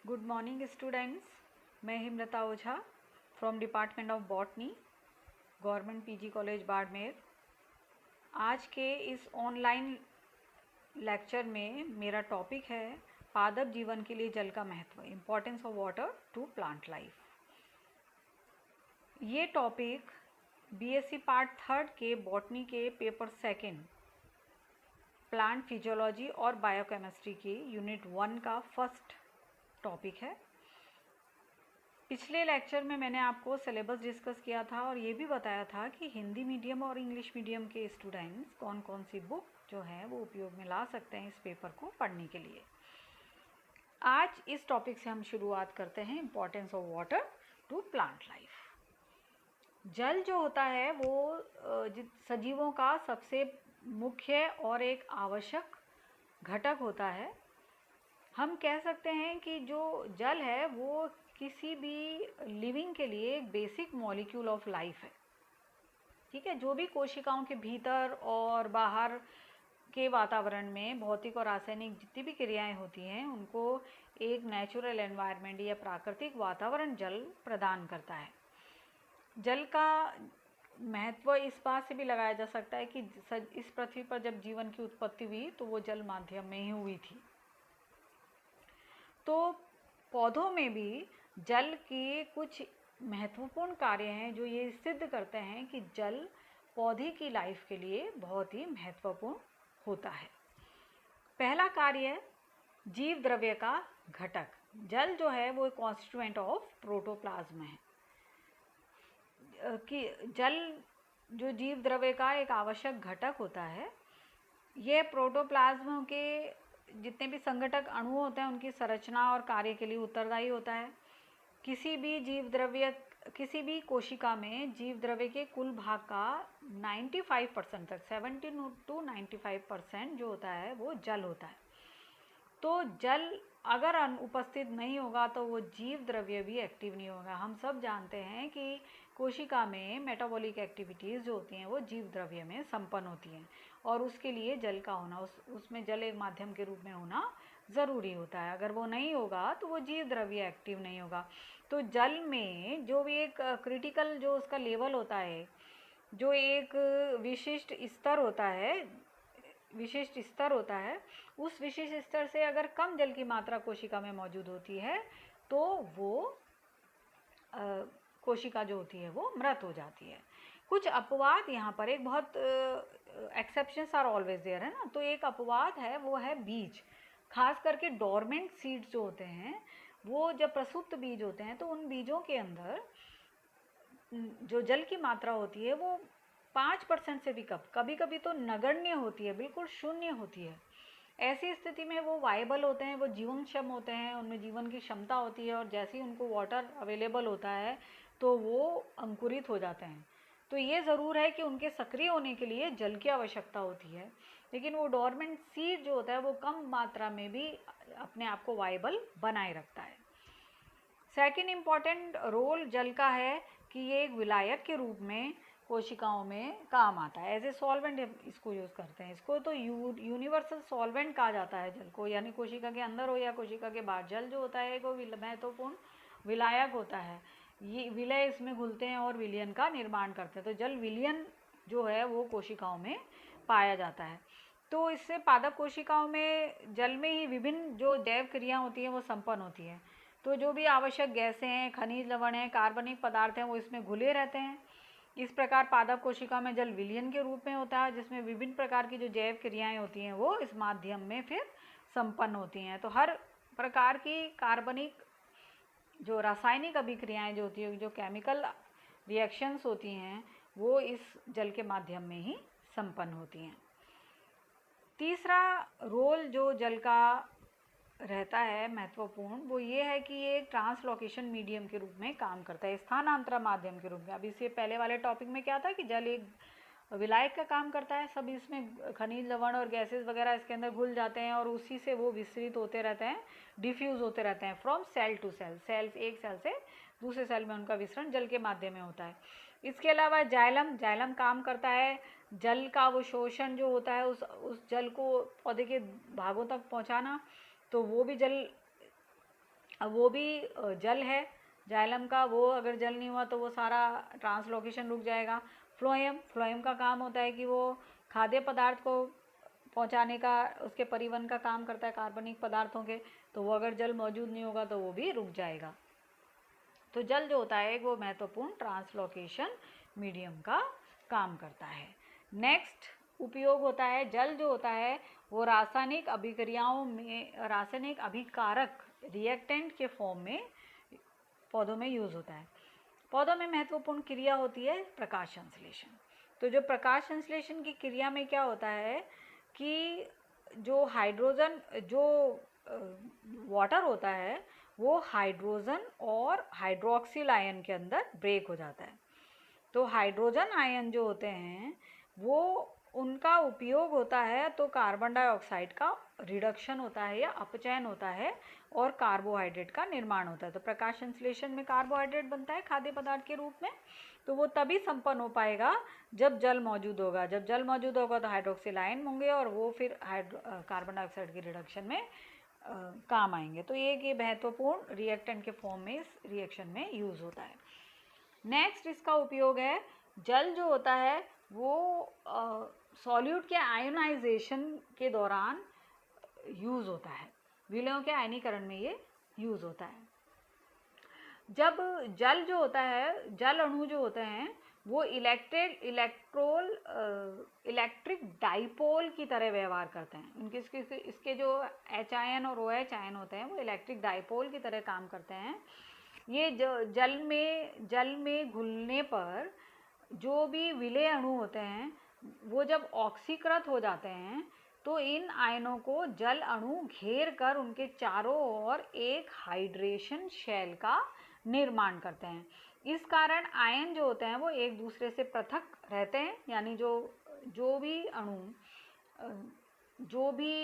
Good morning students. मैं Himlata Ojha from department of botany, government PG college Barmer. आज के इस ऑनलाइन लेक्चर में मेरा टॉपिक है पादप जीवन के लिए जल का महत्व, importance of water to plant life. ये टॉपिक बीएससी पार्ट 3 के बॉटनी के पेपर 2 प्लांट फिजियोलॉजी और बायोकेमिस्ट्री की यूनिट 1 का फर्स्ट टॉपिक है। पिछले लेक्चर में मैंने आपको सिलेबस डिस्कस किया था और ये भी बताया था कि हिंदी मीडियम और इंग्लिश मीडियम के स्टूडेंट्स कौन कौन सी बुक जो है वो उपयोग में ला सकते हैं इस पेपर को पढ़ने के लिए। आज इस टॉपिक से हम शुरुआत करते हैं, importance of water to plant life. जल जो होता है वो सजीवों का सबसे मुख्य और एक आवश्यक घटक होता है। हम कह सकते हैं कि जो जल है वो किसी भी लिविंग के लिए एक बेसिक मॉलिक्यूल ऑफ लाइफ है। ठीक है, जो भी कोशिकाओं के भीतर और बाहर के वातावरण में भौतिक और रासायनिक जितनी भी क्रियाएं होती हैं उनको एक नेचुरल एनवायरनमेंट या प्राकृतिक वातावरण जल प्रदान करता है। जल का महत्व इस बात से भी लगाया जा सकता है कि इस पृथ्वी पर जब जीवन की उत्पत्ति हुई तो वो जल माध्यम में ही हुई थी। तो पौधों में भी जल के कुछ महत्वपूर्ण कार्य हैं जो ये सिद्ध करते हैं कि जल पौधे की लाइफ के लिए बहुत ही महत्वपूर्ण होता है। पहला कार्य है जीव द्रव्य का घटक। जल जो है वो कॉन्स्टिट्यूएंट ऑफ प्रोटोप्लाज्म है कि जल जो जीव द्रव्य का एक आवश्यक घटक होता है। ये प्रोटोप्लाज्म के जितने भी संगठक अणु होते हैं उनकी संरचना और कार्य के लिए उत्तरदायी होता है। किसी भी कोशिका में जीव द्रव्य के कुल भाग का 95% तक 70 to 95% जो होता है वो जल होता है। तो जल अगर अनुपस्थित नहीं होगा तो वो जीव द्रव्य भी एक्टिव नहीं होगा। हम सब जानते हैं कि कोशिका में मेटाबॉलिक एक्टिविटीज़ जो होती हैं वो जीव द्रव्य में संपन्न होती हैं और उसके लिए जल का होना, उसमें जल एक माध्यम के रूप में होना ज़रूरी होता है। अगर वो नहीं होगा तो वो जीव द्रव्य एक्टिव नहीं होगा। तो जल में जो भी एक क्रिटिकल जो उसका लेवल होता है, जो एक विशिष्ट स्तर होता है, उस विशिष्ट स्तर से अगर कम जल की मात्रा कोशिका में मौजूद होती है तो वो कोशिका जो होती है वो मृत हो जाती है। कुछ अपवाद यहाँ पर एक बहुत एक्सेप्शंस आर ऑलवेज देयर है ना। तो एक अपवाद है वो है बीज, खास करके डोरमेंट सीड्स जो होते हैं वो जब प्रसुप्त बीज होते हैं तो उन बीजों के अंदर जो जल की मात्रा होती है वो 5% से भी कम, कभी कभी तो नगण्य होती है, बिल्कुल शून्य होती है। ऐसी स्थिति में वो वाइबल होते हैं, वो जीवनक्षम होते हैं, उनमें जीवन की क्षमता होती है और जैसे ही उनको वाटर अवेलेबल होता है तो वो अंकुरित हो जाते हैं। तो ये ज़रूर है कि उनके सक्रिय होने के लिए जल की आवश्यकता होती है, लेकिन वो डोरमेंट सीड जो होता है वो कम मात्रा में भी अपने आप को वाइबल बनाए रखता है। सेकेंड इम्पॉर्टेंट रोल जल का है कि ये एक विलायक के रूप में कोशिकाओं में काम आता है। एज ए सॉल्वेंट इसको यूज़ करते हैं। इसको तो यूनिवर्सल सॉल्वेंट कहा जाता है जल को, यानी कोशिका के अंदर हो या कोशिका के बाहर, जल जो होता है वो महत्वपूर्ण विलायक होता है। ये विलय इसमें घुलते हैं और विलयन का निर्माण करते हैं। तो जल विलयन जो है वो कोशिकाओं में पाया जाता है। तो इससे पादप कोशिकाओं में जल में ही विभिन्न जो जैव क्रिया होती हैं वो संपन्न होती हैं। तो जो भी आवश्यक गैसें हैं, खनिज लवण हैं, कार्बनिक पदार्थ हैं वो इसमें घुले रहते हैं। इस प्रकार पादप कोशिका में जल विलयन के रूप में होता है जिसमें विभिन्न प्रकार की जो जैव क्रियाएं होती हैं वो इस माध्यम में फिर संपन्न होती हैं। तो हर प्रकार की कार्बनिक जो रासायनिक अभिक्रियाएं जो होती हैं, जो केमिकल रिएक्शंस होती हैं वो इस जल के माध्यम में ही संपन्न होती हैं। तीसरा रोल जो जल का रहता है महत्वपूर्ण वो ये है कि ये एक ट्रांसलोकेशन मीडियम के रूप में काम करता है, स्थानांतरण माध्यम के रूप में। अब इससे पहले वाले टॉपिक में क्या था कि जल एक विलायक का काम करता है, सब इसमें खनिज लवण और गैसेस वगैरह इसके अंदर घुल जाते हैं और उसी से वो विस्तृत होते रहते हैं, डिफ्यूज़ होते रहते हैं फ्रॉम सेल टू सेल, एक सेल से दूसरे सेल में उनका विसरण जल के माध्यम में होता है। इसके अलावा जाइलम काम करता है जल का वो शोषण जो होता है उस जल को पौधे के भागों तक पहुंचाना, तो वो भी जल अब वो भी जल है, जाइलम का, वो अगर जल नहीं हुआ तो वो सारा ट्रांसलोकेशन रुक जाएगा। फ्लोएम का काम होता है कि वो खाद्य पदार्थ को पहुंचाने का, उसके परिवहन का काम करता है कार्बनिक पदार्थों के, तो वो अगर जल मौजूद नहीं होगा तो वो भी रुक जाएगा। तो जल जो होता है वो महत्वपूर्ण ट्रांसलोकेशन मीडियम का काम करता है। नेक्स्ट उपयोग होता है, जल जो होता है वो रासायनिक अभिक्रियाओं में, रासायनिक अभिकारक रिएक्टेंट के फॉर्म में पौधों में यूज़ होता है। पौधों में महत्वपूर्ण क्रिया होती है प्रकाश संश्लेषण। तो जो प्रकाश संश्लेषण की क्रिया में क्या होता है कि जो हाइड्रोजन, जो वाटर होता है वो हाइड्रोजन और हाइड्रोक्सिल आयन के अंदर ब्रेक हो जाता है। तो हाइड्रोजन आयन जो होते हैं वो, उनका उपयोग होता है तो कार्बन डाइऑक्साइड का रिडक्शन होता है या अपचयन होता है और कार्बोहाइड्रेट का निर्माण होता है। तो प्रकाश संश्लेषण में कार्बोहाइड्रेट बनता है खाद्य पदार्थ के रूप में। तो वो तभी संपन्न हो पाएगा जब जल मौजूद होगा। जब जल मौजूद होगा तो हाइड्रोक्सिल आयन होंगे और वो फिर कार्बन डाइऑक्साइड के रिडक्शन में काम आएंगे। तो ये महत्वपूर्ण रिएक्टेंट के फॉर्म में इस रिएक्शन में यूज़ होता है। नेक्स्ट इसका उपयोग है, जल जो होता है वो सॉल्यूट के आयोनाइजेशन के दौरान यूज़ होता है, विलयों के आयनीकरण में ये यूज़ होता है। जब जल जो होता है, जल अणु जो होते हैं वो इलेक्ट्रिक डाइपोल की तरह व्यवहार करते हैं। उनके इसके जो H आयन और OH आयन होते हैं वो इलेक्ट्रिक डाइपोल की तरह काम करते हैं। ये जल में घुलने पर जो भी विलेय अणु होते हैं वो जब ऑक्सीकृत हो जाते हैं तो इन आयनों को जल अणु घेर कर उनके चारों ओर एक हाइड्रेशन शेल का निर्माण करते हैं। इस कारण आयन जो होते हैं वो एक दूसरे से पृथक रहते हैं, यानी जो भी अणु, जो भी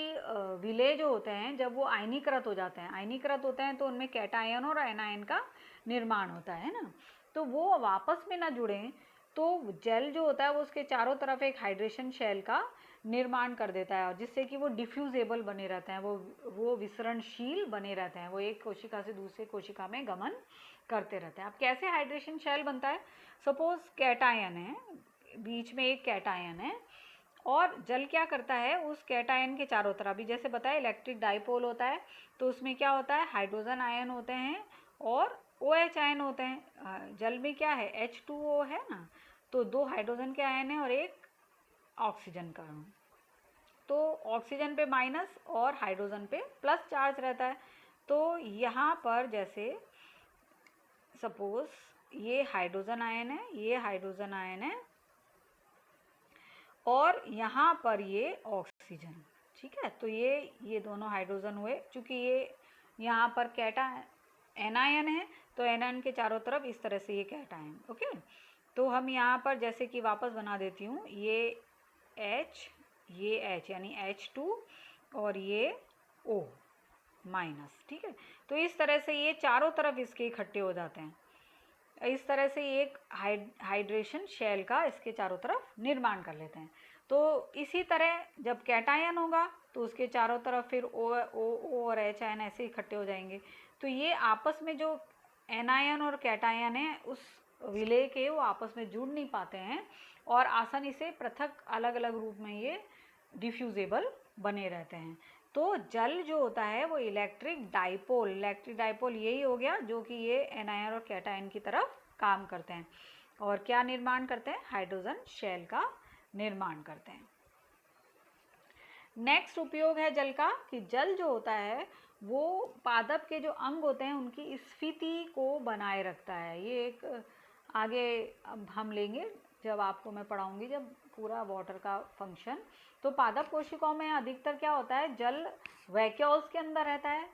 विलेय जो होते हैं जब वो आयनीकृत हो जाते हैं, आयनीकृत होते हैं तो उनमें कैटायन और एनायन का निर्माण होता है ना, तो वो वापस में ना जुड़ें तो जल जो होता है वो उसके चारों तरफ एक हाइड्रेशन शेल का निर्माण कर देता है, और जिससे कि वो डिफ्यूजेबल बने रहते हैं, वो विसरणशील बने रहते हैं, वो एक कोशिका से दूसरे कोशिका में गमन करते रहते हैं। अब कैसे हाइड्रेशन शेल बनता है? सपोज कैटायन है, बीच में एक कैटायन है और जल क्या करता है उस कैटायन के चारों तरफ भी, जैसे बताया इलेक्ट्रिक डाइपोल होता है, तो उसमें क्या होता है हाइड्रोजन आयन होते हैं और OH आयन होते हैं। जल में क्या है H2O है ना, तो 2 हाइड्रोजन के आयन है और एक ऑक्सीजन का अणु। तो ऑक्सीजन पे माइनस और हाइड्रोजन पे प्लस चार्ज रहता है। तो यहाँ पर जैसे सपोज ये हाइड्रोजन आयन है, ये हाइड्रोजन आयन है और यहाँ पर ये ऑक्सीजन, ठीक है। तो ये दोनों हाइड्रोजन हुए, चूँकि ये यहाँ पर एनायन है तो एनायन के चारों तरफ इस तरह से ये कैटायन, ओके। तो हम यहाँ पर जैसे कि वापस बना देती हूँ, ये H यानी H2 और ये O माइनस, ठीक है। तो इस तरह से ये चारों तरफ इसके इकट्ठे हो जाते हैं, इस तरह से एक हाइड्रेशन शेल का इसके चारों तरफ निर्माण कर लेते हैं। तो इसी तरह जब कैटायन होगा तो उसके चारों तरफ फिर O और H आयन ऐसे इकट्ठे हो जाएंगे। तो ये आपस में जो एनायन और कैटायन है उस विलेय के, वो आपस में जुड़ नहीं पाते हैं और आसानी से पृथक अलग अलग रूप में ये डिफ्यूजेबल बने रहते हैं। तो जल जो होता है वो इलेक्ट्रिक डाइपोल यही हो गया जो कि ये एनायन और कैटायन की तरफ काम करते हैं और क्या निर्माण करते हैं, हाइड्रोजन शेल का निर्माण करते हैं। नेक्स्ट उपयोग है जल का कि जल जो होता है वो पादप के जो अंग होते हैं उनकी स्फीति को बनाए रखता है। ये एक आगे अब हम लेंगे जब आपको मैं पढ़ाऊंगी जब पूरा वाटर का फंक्शन। तो पादप कोशिकाओं में अधिकतर क्या होता है, जल वैक्यूल्स के अंदर रहता है,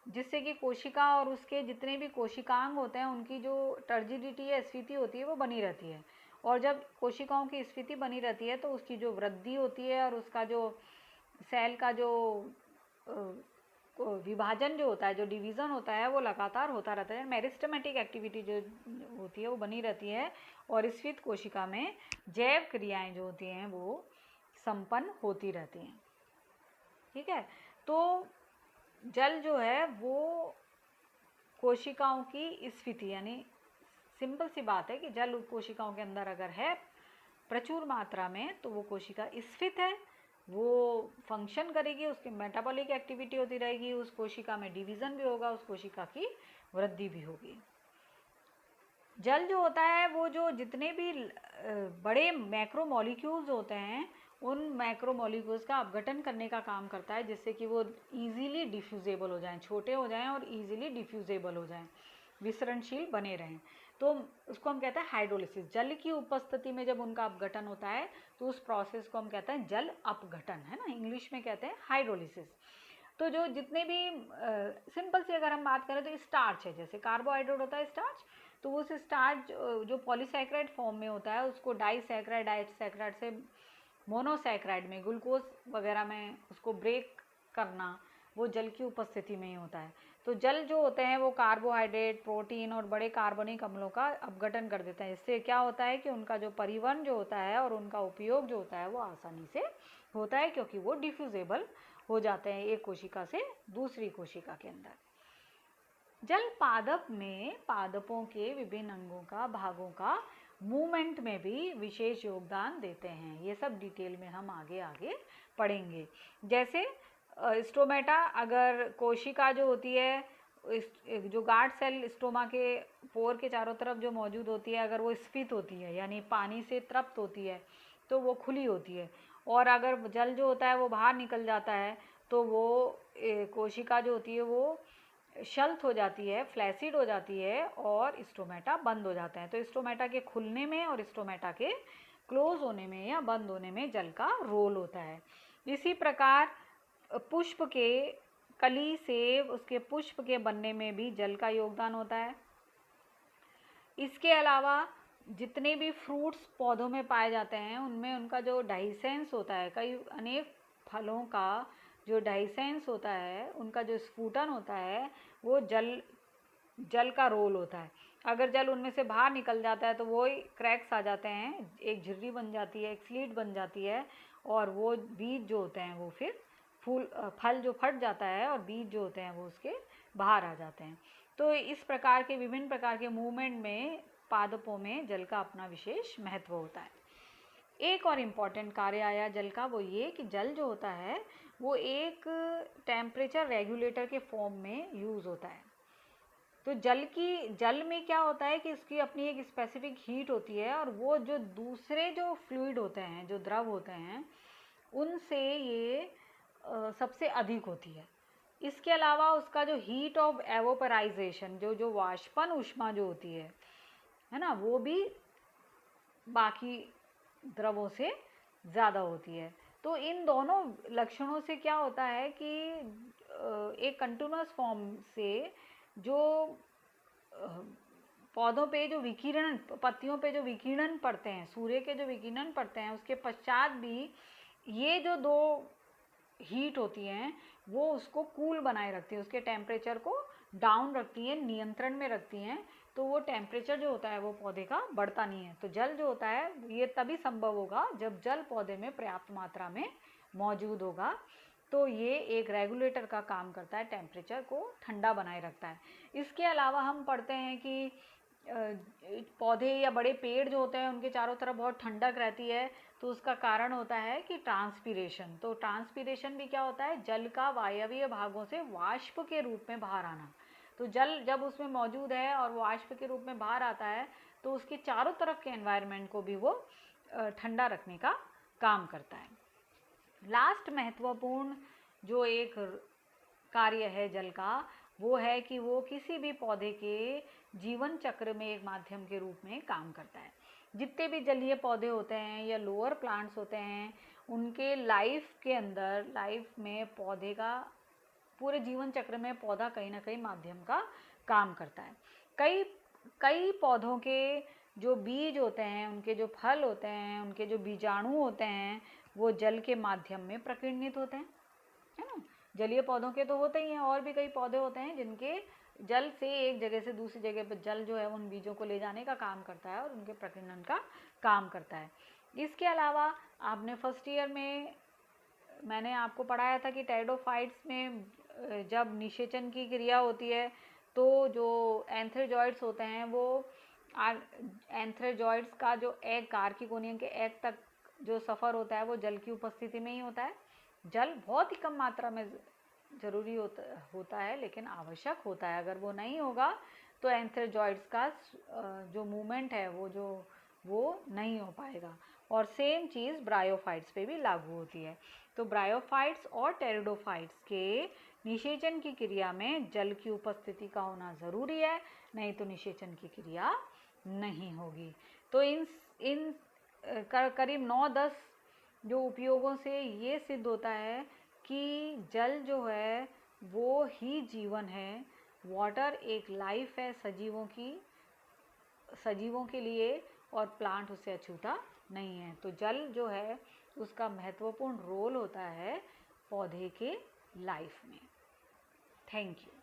जिससे कि कोशिका और उसके जितने भी कोशिकांग होते हैं उनकी जो टर्जिडिटी या स्फीति होती है वो बनी रहती है। और जब कोशिकाओं की स्फीति बनी रहती है तो उसकी जो वृद्धि होती है और उसका जो सेल का जो विभाजन जो होता है, जो डिवीज़न होता है वो लगातार होता रहता है। मेरिस्टेमेटिक एक्टिविटी जो होती है वो बनी रहती है और स्फीत कोशिका में जैव क्रियाएं जो होती हैं वो संपन्न होती रहती हैं, ठीक है। तो जल जो है वो कोशिकाओं की स्फीति, यानी सिंपल सी बात है कि जल कोशिकाओं के अंदर अगर है प्रचुर मात्रा में तो वो कोशिका स्फीत है, वो फंक्शन करेगी, उसकी मेटाबॉलिक एक्टिविटी होती रहेगी, उस कोशिका में डिवीज़न भी होगा, उस कोशिका की वृद्धि भी होगी। जल जो होता है वो जो जितने भी बड़े मैक्रोमोलिक्यूल्स होते हैं उन मैक्रोमोलिक्यूल्स का अपघटन करने का काम करता है, जिससे कि वो इजीली डिफ्यूजेबल हो जाएं, छोटे हो जाएं और इजीली डिफ्यूजेबल हो जाएं, विसरणशील बने रहें। तो उसको हम कहते हैं हाइड्रोलिसिस। जल की उपस्थिति में जब उनका अपघटन होता है तो उस प्रोसेस को हम कहते हैं जल अपघटन, है ना, इंग्लिश में कहते हैं हाइड्रोलिसिस। तो जो जितने भी सिंपल से अगर हम बात करें तो स्टार्च है, जैसे कार्बोहाइड्रेट होता है स्टार्च, तो उस स्टार्च जो पॉलीसैकेराइड फॉर्म में होता है उसको डाइसैकेराइड से मोनोसैकेराइड में, ग्लूकोज वगैरह में उसको ब्रेक करना, वो जल की उपस्थिति में ही होता है। तो जल जो होते हैं वो कार्बोहाइड्रेट, प्रोटीन और बड़े कार्बनिक अम्लों का अपघटन कर देते हैं। इससे क्या होता है कि उनका जो परिवहन जो होता है और उनका उपयोग जो होता है वो आसानी से होता है, क्योंकि वो डिफ्यूजेबल हो जाते हैं एक कोशिका से दूसरी कोशिका के अंदर। जल पादप में पादपों के विभिन्न अंगों का, भागों का मूवमेंट में भी विशेष योगदान देते हैं। ये सब डिटेल में हम आगे आगे पढ़ेंगे। जैसे स्टोमेटा, अगर कोशिका जो होती है, जो गार्ड सेल स्टोमा के पोर के चारों तरफ जो मौजूद होती है, अगर वो स्फीत होती है यानी पानी से तृप्त होती है तो वो खुली होती है, और अगर जल जो होता है वो बाहर निकल जाता है तो वो कोशिका जो होती है वो शल्त हो जाती है, फ्लैसिड हो जाती है और स्टोमेटा बंद हो जाता है। तो स्टोमेटा के खुलने में और स्टोमेटा के क्लोज होने में या बंद होने में जल का रोल होता है। इसी प्रकार पुष्प के कली से उसके पुष्प के बनने में भी जल का योगदान होता है। इसके अलावा जितने भी फ्रूट्स पौधों में पाए जाते हैं उनमें उनका जो डाइसेंस होता है, कई अनेक फलों का जो डाइसेंस होता है, उनका जो स्फुटन होता है, वो जल का रोल होता है। अगर जल उनमें से बाहर निकल जाता है तो वो क्रैक्स आ जाते हैं, एक झिर्री बन जाती है, एक स्लीट बन जाती है, और वो बीज जो होते हैं वो फिर फल जो फट जाता है और बीज जो होते हैं वो उसके बाहर आ जाते हैं। तो इस प्रकार के विभिन्न प्रकार के मूवमेंट में पादपों में जल का अपना विशेष महत्व होता है। एक और इम्पॉर्टेंट कार्य आया जल का, वो ये कि जल जो होता है वो एक टेम्परेचर रेगुलेटर के फॉर्म में यूज़ होता है। तो जल में क्या होता है कि इसकी अपनी एक स्पेसिफिक हीट होती है, और वो जो दूसरे जो फ्लूइड होते हैं, जो द्रव होते हैं, उनसे ये सबसे अधिक होती है। इसके अलावा उसका जो हीट ऑफ एवोपराइजेशन, जो वाष्पन ऊष्मा जो होती है ना, वो भी बाकी द्रवों से ज़्यादा होती है। तो इन दोनों लक्षणों से क्या होता है कि एक कंटिन्यूअस फॉर्म से जो पौधों पे जो विकिरण, पत्तियों पे जो विकिरण पड़ते हैं, सूर्य के जो विकिरण पड़ते हैं, उसके पश्चात भी ये जो दो हीट होती हैं वो उसको कूल बनाए रखती है, उसके टेम्परेचर को डाउन रखती हैं, नियंत्रण में रखती हैं। तो वो टेम्परेचर जो होता है वो पौधे का बढ़ता नहीं है। तो जल जो होता है ये तभी संभव होगा जब जल पौधे में पर्याप्त मात्रा में मौजूद होगा। तो ये एक रेगुलेटर का काम करता है, टेम्परेचर को ठंडा बनाए रखता है। इसके अलावा हम पढ़ते हैं कि पौधे या बड़े पेड़ जो होते हैं उनके चारों तरफ बहुत ठंडक रहती है, तो उसका कारण होता है कि ट्रांसपीरेशन। तो ट्रांसपीरेशन भी क्या होता है, जल का वायवीय भागों से वाष्प के रूप में बाहर आना। तो जल जब उसमें मौजूद है और वो वाष्प के रूप में बाहर आता है तो उसके चारों तरफ के एनवायरनमेंट को भी वो ठंडा रखने का काम करता है। लास्ट महत्वपूर्ण जो एक कार्य है जल का, वो है कि वो किसी भी पौधे के जीवन चक्र में एक माध्यम के रूप में काम करता है। जितने भी जलीय पौधे होते हैं या लोअर प्लांट्स होते हैं, उनके लाइफ के अंदर, लाइफ में पौधे का पूरे जीवन चक्र में पौधा कहीं ना कहीं माध्यम का काम करता है। कई पौधों के जो बीज होते हैं, उनके जो फल होते हैं, उनके जो बीजाणु होते हैं, वो जल के माध्यम में प्रकीर्णित होते हैं, है ना। जलीय पौधों के तो होते ही हैं, और भी कई पौधे होते हैं जिनके जल से एक जगह से दूसरी जगह पर जल जो है उन बीजों को ले जाने का काम करता है और उनके प्रकीर्णन का काम करता है। इसके अलावा आपने फर्स्ट ईयर में मैंने आपको पढ़ाया था कि टेरिडोफाइट्स में जब निषेचन की क्रिया होती है तो जो एंथ्रेजॉइड्स होते हैं वो एंथ्रेजॉइड्स का जो एग, कार्किकोनियम के एग तक जो सफ़र होता है वो जल की उपस्थिति में ही होता है। जल बहुत ही कम मात्रा में ज़रूरी होता है लेकिन आवश्यक होता है। अगर वो नहीं होगा तो एंथ्रेजॉइड्स का जो मूवमेंट है वो नहीं हो पाएगा। और सेम चीज़ ब्रायोफाइट्स पे भी लागू होती है। तो ब्रायोफाइट्स और टेरिडोफाइट्स के निषेचन की क्रिया में जल की उपस्थिति का होना ज़रूरी है, नहीं तो निषेचन की क्रिया नहीं होगी। तो इन करीब 9-10 जो उपयोगों से ये सिद्ध होता है कि जल जो है वो ही जीवन है। वाटर एक लाइफ है सजीवों के लिए, और प्लांट उससे अछूता नहीं है। तो जल जो है उसका महत्वपूर्ण रोल होता है पौधे के लाइफ में। Thank you.